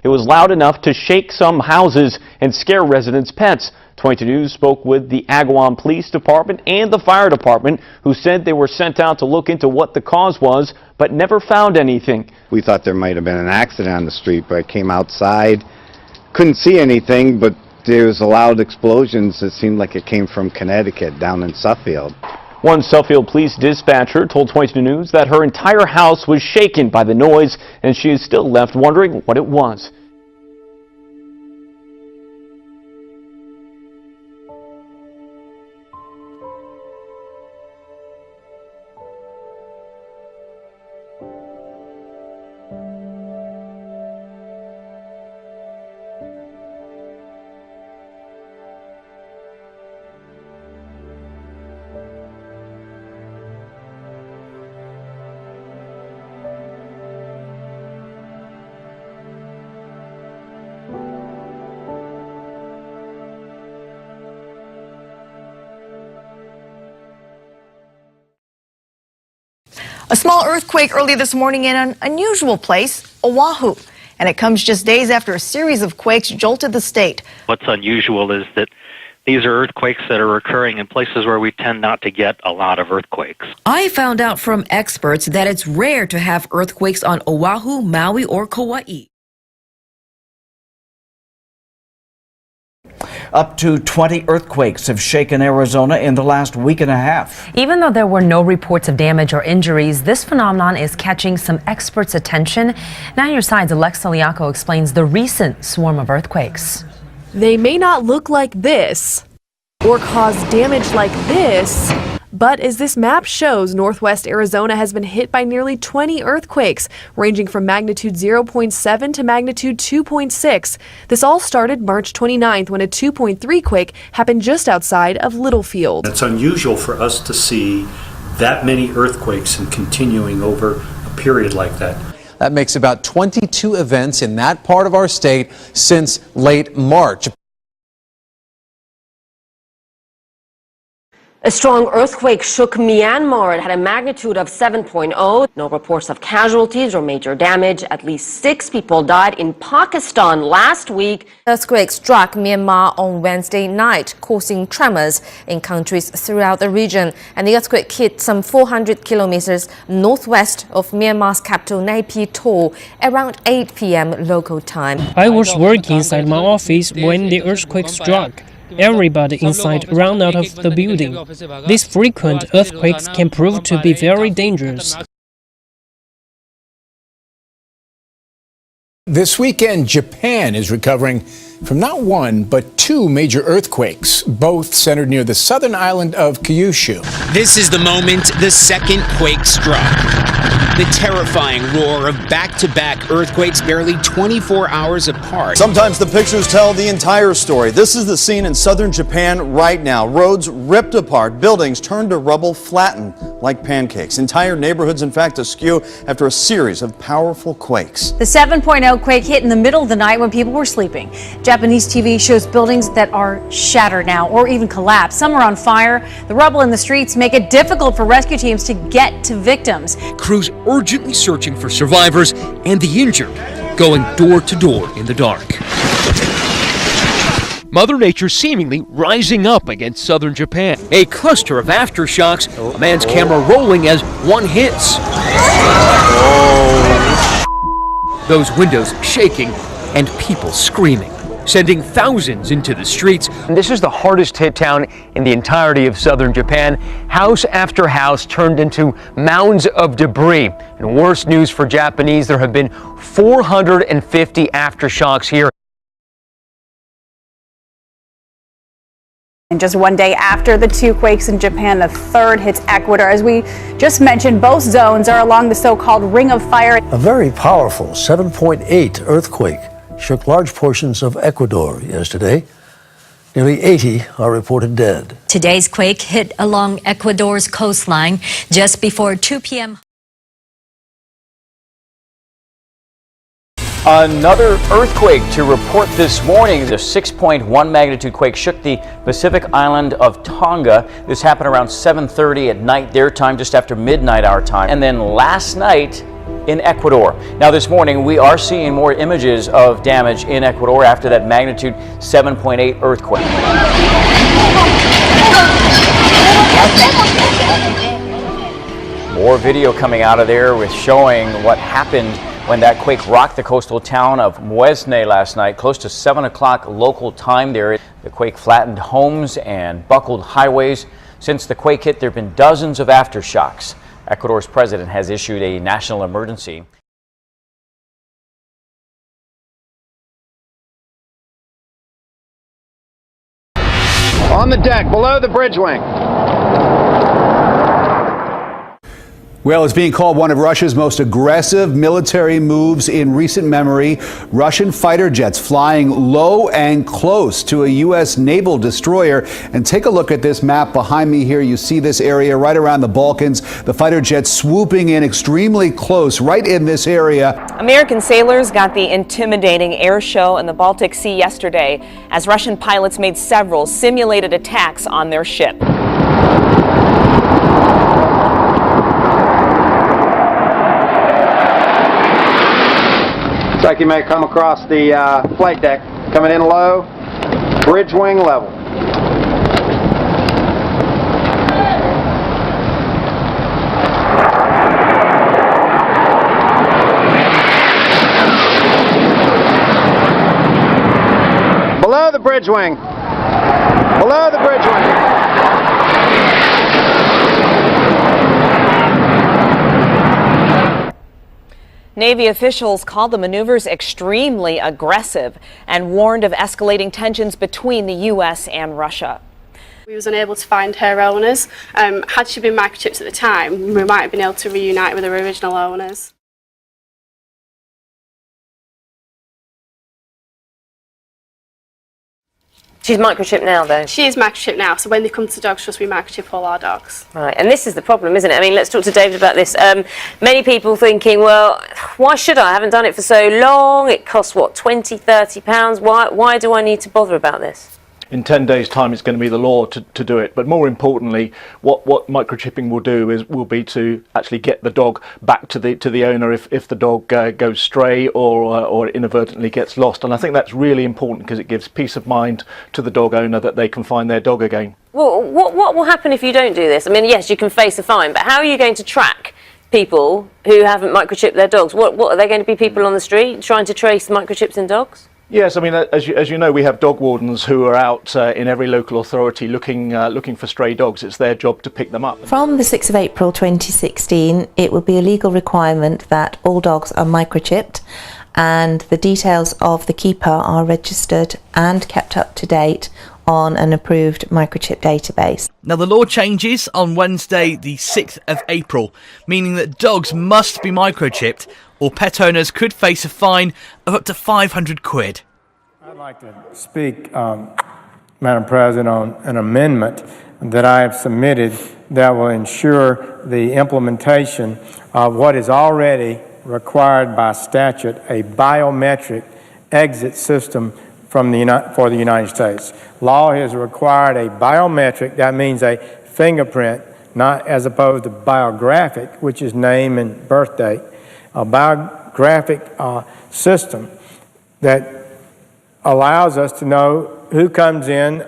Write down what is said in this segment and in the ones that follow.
It was loud enough to shake some houses and scare residents' pets. 22 News spoke with the Agawam Police Department and the fire department, who said they were sent out to look into what the cause was, but never found anything. We thought there might have been an accident on the street, but I came outside, couldn't see anything, but there was loud explosions. It seemed like it came from Connecticut, down in Suffield. One Suffield police dispatcher told 22 News that her entire house was shaken by the noise, and she is still left wondering what it was. A small earthquake early this morning in an unusual place, Oahu. And it comes just days after a series of quakes jolted the state. What's unusual is that these are earthquakes that are occurring in places where we tend not to get a lot of earthquakes. I found out from experts that it's rare to have earthquakes on Oahu, Maui, or Kauai. Up to 20 earthquakes have shaken Arizona in the last week and a half. Even though there were no reports of damage or injuries, this phenomenon is catching some experts' attention. 9 Your Side's Alexa Liaco explains the recent swarm of earthquakes. They may not look like this or cause damage like this, but as this map shows, northwest Arizona has been hit by nearly 20 earthquakes, ranging from magnitude 0.7 to magnitude 2.6. This all started March 29th when a 2.3 quake happened just outside of Littlefield. It's unusual for us to see that many earthquakes and continuing over a period like that. That makes about 22 events in that part of our state since late March. A strong earthquake shook Myanmar. It had a magnitude of 7.0. No reports of casualties or major damage. At least 6 people died in Pakistan last week. Earthquake struck Myanmar on Wednesday night, causing tremors in countries throughout the region. And the earthquake hit some 400 kilometers northwest of Myanmar's capital, Naypyidaw, around 8 p.m. local time. I was working inside my office when the earthquake struck. Everybody inside ran out of the building. These frequent earthquakes can prove to be very dangerous. This weekend, Japan is recovering from not one, but 2 major earthquakes, both centered near the southern island of Kyushu. This is the moment the second quake struck. The terrifying roar of back-to-back earthquakes barely 24 hours apart. Sometimes the pictures tell the entire story. This is the scene in southern Japan right now. Roads ripped apart, buildings turned to rubble, flattened like pancakes. Entire neighborhoods, in fact, askew after a series of powerful quakes. The 7.0 quake hit in the middle of the night when people were sleeping. Japanese TV shows buildings that are shattered now or even collapsed. Some are on fire. The rubble in the streets make it difficult for rescue teams to get to victims. Crews urgently searching for survivors and the injured, going door to door in the dark. Mother Nature seemingly rising up against southern Japan. A cluster of aftershocks, a man's camera rolling as one hits. Those windows shaking and people screaming, sending thousands into the streets. This is the hardest hit town in the entirety of southern Japan. House after house turned into mounds of debris. And worse news for Japanese, there have been 450 aftershocks here. And just one day after the 2 quakes in Japan, the third hits Ecuador. As we just mentioned, both zones are along the so-called Ring of Fire. A very powerful 7.8 earthquake shook large portions of Ecuador yesterday. Nearly 80 are reported dead. Today's quake hit along Ecuador's coastline just before 2 p.m. Another earthquake to report this morning. The 6.1 magnitude quake shook the Pacific island of Tonga. This happened around 7:30 at night their time, just after midnight our time. And then last night in Ecuador. Now this morning we are seeing more images of damage in Ecuador after that magnitude 7.8 earthquake. More video coming out of there with showing what happened when that quake rocked the coastal town of Muesne last night, close to 7 o'clock local time there. The quake flattened homes and buckled highways. Since the quake hit, there have been dozens of aftershocks. Ecuador's president has issued a national emergency. On the deck, below the bridge wing. Well, it's being called one of Russia's most aggressive military moves in recent memory. Russian fighter jets flying low and close to a U.S. naval destroyer. And take a look at this map behind me here. You see this area right around the Balkans. The fighter jets swooping in extremely close right in this area. American sailors got the intimidating air show in the Baltic Sea yesterday as Russian pilots made several simulated attacks on their ship. Looks like you may come across the flight deck, coming in low, bridge wing level. Below the bridge wing. Below the bridge wing. Navy officials called the maneuvers extremely aggressive and warned of escalating tensions between the U.S. and Russia. We was unable to find her owners. Had she been microchipped at the time, we might have been able to reunite with her original owners. She's microchipped now, though. She is microchipped now, so when they come to Dogs Trust, we microchip all our dogs. Right, and this is the problem, isn't it? I mean, let's talk to David about this. Many people thinking, well, why should I? haven't done it for so long. It costs, what, £20, £30? Why do I need to bother about this? In 10 days' time, it's going to be the law to do it. But more importantly, what microchipping will do will be to actually get the dog back to the owner if the dog goes stray or inadvertently gets lost. And I think that's really important because it gives peace of mind to the dog owner that they can find their dog again. Well, what will happen if you don't do this? I mean, yes, you can face a fine, but how are you going to track people who haven't microchipped their dogs? What are they going to be people on the street trying to trace microchips in dogs? Yes, I mean, as you know, we have dog wardens who are out in every local authority looking for stray dogs. It's their job to pick them up. From the 6th of April 2016, it will be a legal requirement that all dogs are microchipped and the details of the keeper are registered and kept up to date on an approved microchip database. Now, the law changes on Wednesday, the 6th of April, meaning that dogs must be microchipped or pet owners could face a fine of up to £500. I'd like to speak, Madam President, on an amendment that I have submitted that will ensure the implementation of what is already required by statute, a biometric exit system for the United States. Law has required a biometric, that means a fingerprint, not as opposed to biographic, which is name and birth date, a biographic system that allows us to know who comes in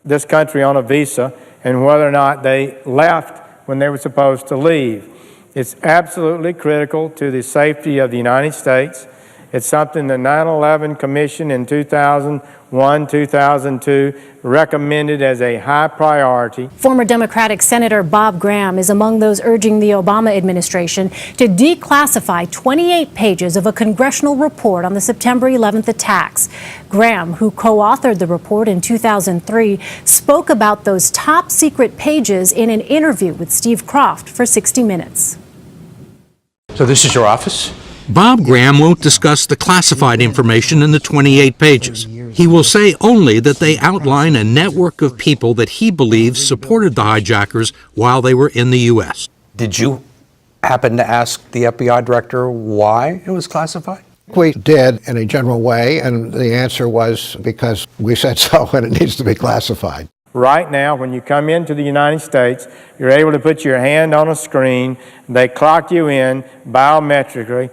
this country on a visa and whether or not they left when they were supposed to leave. It's absolutely critical to the safety of the United States. It's something the 9/11 Commission in 2001, 2002 recommended as a high priority. Former Democratic Senator Bob Graham is among those urging the Obama administration to declassify 28 pages of a congressional report on the September 11th attacks. Graham, who co-authored the report in 2003, spoke about those top secret pages in an interview with Steve Kroft for 60 Minutes. So this is your office? Bob Graham won't discuss the classified information in the 28 pages. He will say only that they outline a network of people that he believes supported the hijackers while they were in the U.S. Did you happen to ask the FBI director why it was classified? We did in a general way, and the answer was because we said so and it needs to be classified. Right now, when you come into the United States, you're able to put your hand on a screen. They clock you in biographically,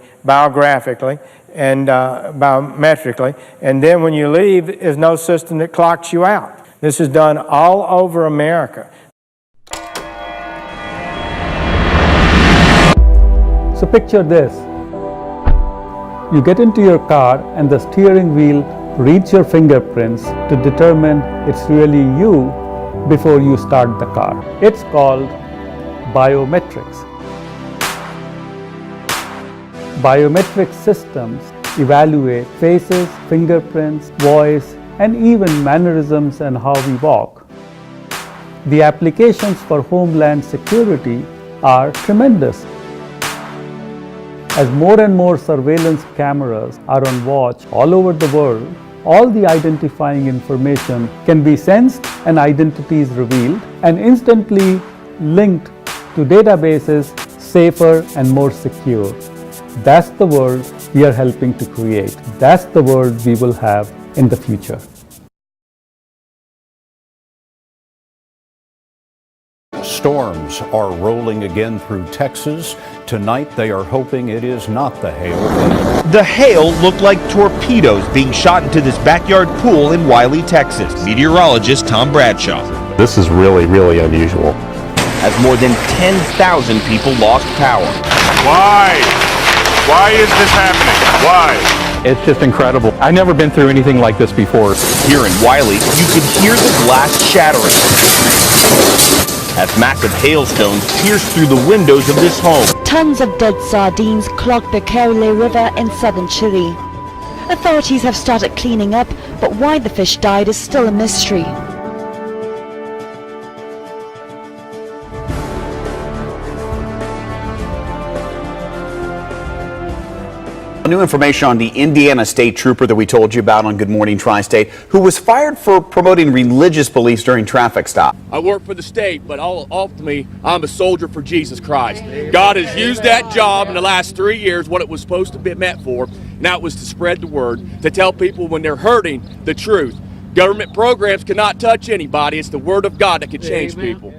and then when you leave, there's no system that clocks you out. This is done all over America. So picture this. You get into your car and the steering wheel reads your fingerprints to determine it's really you before you start the car. It's called biometrics. Biometric systems evaluate faces, fingerprints, voice, and even mannerisms and how we walk. The applications for homeland security are tremendous. As more and more surveillance cameras are on watch all over the world, all the identifying information can be sensed and identities revealed and instantly linked to databases safer and more secure. That's the world we are helping to create. That's the world we will have in the future. Storms are rolling again through Texas. Tonight, they are hoping it is not the hail. The hail looked like torpedoes being shot into this backyard pool in Wiley, Texas. Meteorologist Tom Bradshaw. This is really, really unusual. As more than 10,000 people lost power. Why? Why is this happening? Why? It's just incredible. I've never been through anything like this before. Here in Wiley, you could hear the glass shattering as massive hailstones pierced through the windows of this home. Tons of dead sardines clogged the Caole River in southern Chile. Authorities have started cleaning up, but why the fish died is still a mystery. New information on the Indiana State Trooper that we told you about on Good Morning Tri-State, who was fired for promoting religious beliefs during traffic stop. I work for the state, but ultimately, I'm a soldier for Jesus Christ. God has used that job in the last 3 years, what it was supposed to be meant for. Now it was to spread the word, to tell people when they're hurting the truth. Government programs cannot touch anybody. It's the word of God that can change people.